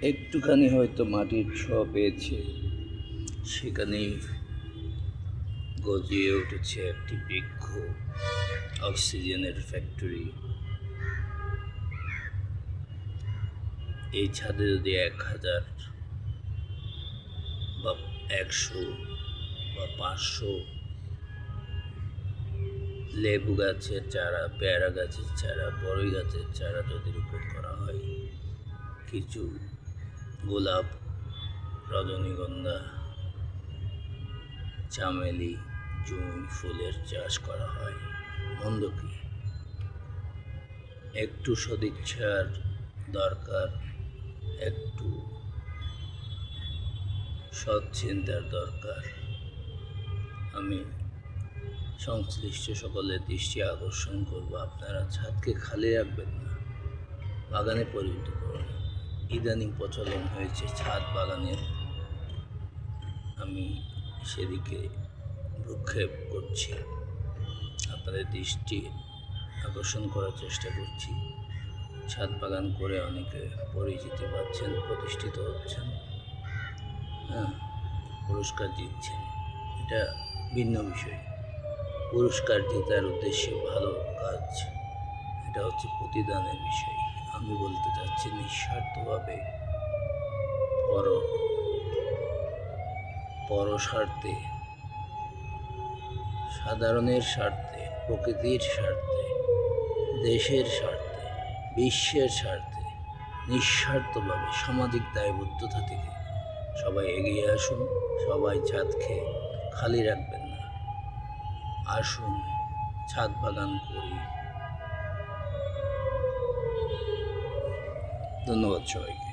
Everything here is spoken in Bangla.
একটুখানি হয়তো মাটির ছোঁয়া পেয়েছে, সেখানেই গজিয়ে উঠেছে একটি বৃক্ষ, অক্সিজেনের ফ্যাক্টরি। এই ছাদে যদি 1000 বা 100 বা 500 লেবু গাছের চারা, পেয়ারা গাছের চারা, বড়ই গাছের চারা যদি রোপণ করা হয়, কিছু গোলাপ, রজনীগন্ধা, চামেলি, জুঁই ফুলের চাষ করা হয়, মন্দ কি? একটু সদিচ্ছার দরকার, একটু সৎ চিন্তার দরকার। আমি সংশ্লিষ্ট সকলের দৃষ্টি আকর্ষণ করব, আপনারা ছাদকে খালি রাখবেন না, বাগানে পরিণত করুন। ইদানিং প্রচলন হয়েছে ছাদ বাগানের, আমি সেদিকে ভ্রুক্ষেপ করছি, আপনাদের দৃষ্টি আকর্ষণ করার চেষ্টা করছি। ছাদ বাগান করে অনেকে পরিচিতি পাচ্ছেন, প্রতিষ্ঠিত হচ্ছেন, পুরস্কার জিতছেন, এটা ভিন্ন বিষয়। পুরস্কার জেতার উদ্দেশ্যে ভালো কাজ, এটা হচ্ছে প্রতিদানের বিষয়। আমি বলতে চাচ্ছি নিঃস্বার্থভাবে পরস্বার্থে, সাধারণের স্বার্থে, প্রকৃতির স্বার্থে, দেশের স্বার্থে, বিশ্বের স্বার্থে, নিঃস্বার্থভাবে সামাজিক দায়বদ্ধতা থেকে সবাই এগিয়ে আসুন। সবাই ছাদকে খালি রাখবেন না, আসুন ছাদ বাগান করি। ধন্যবাদ সবাইকে।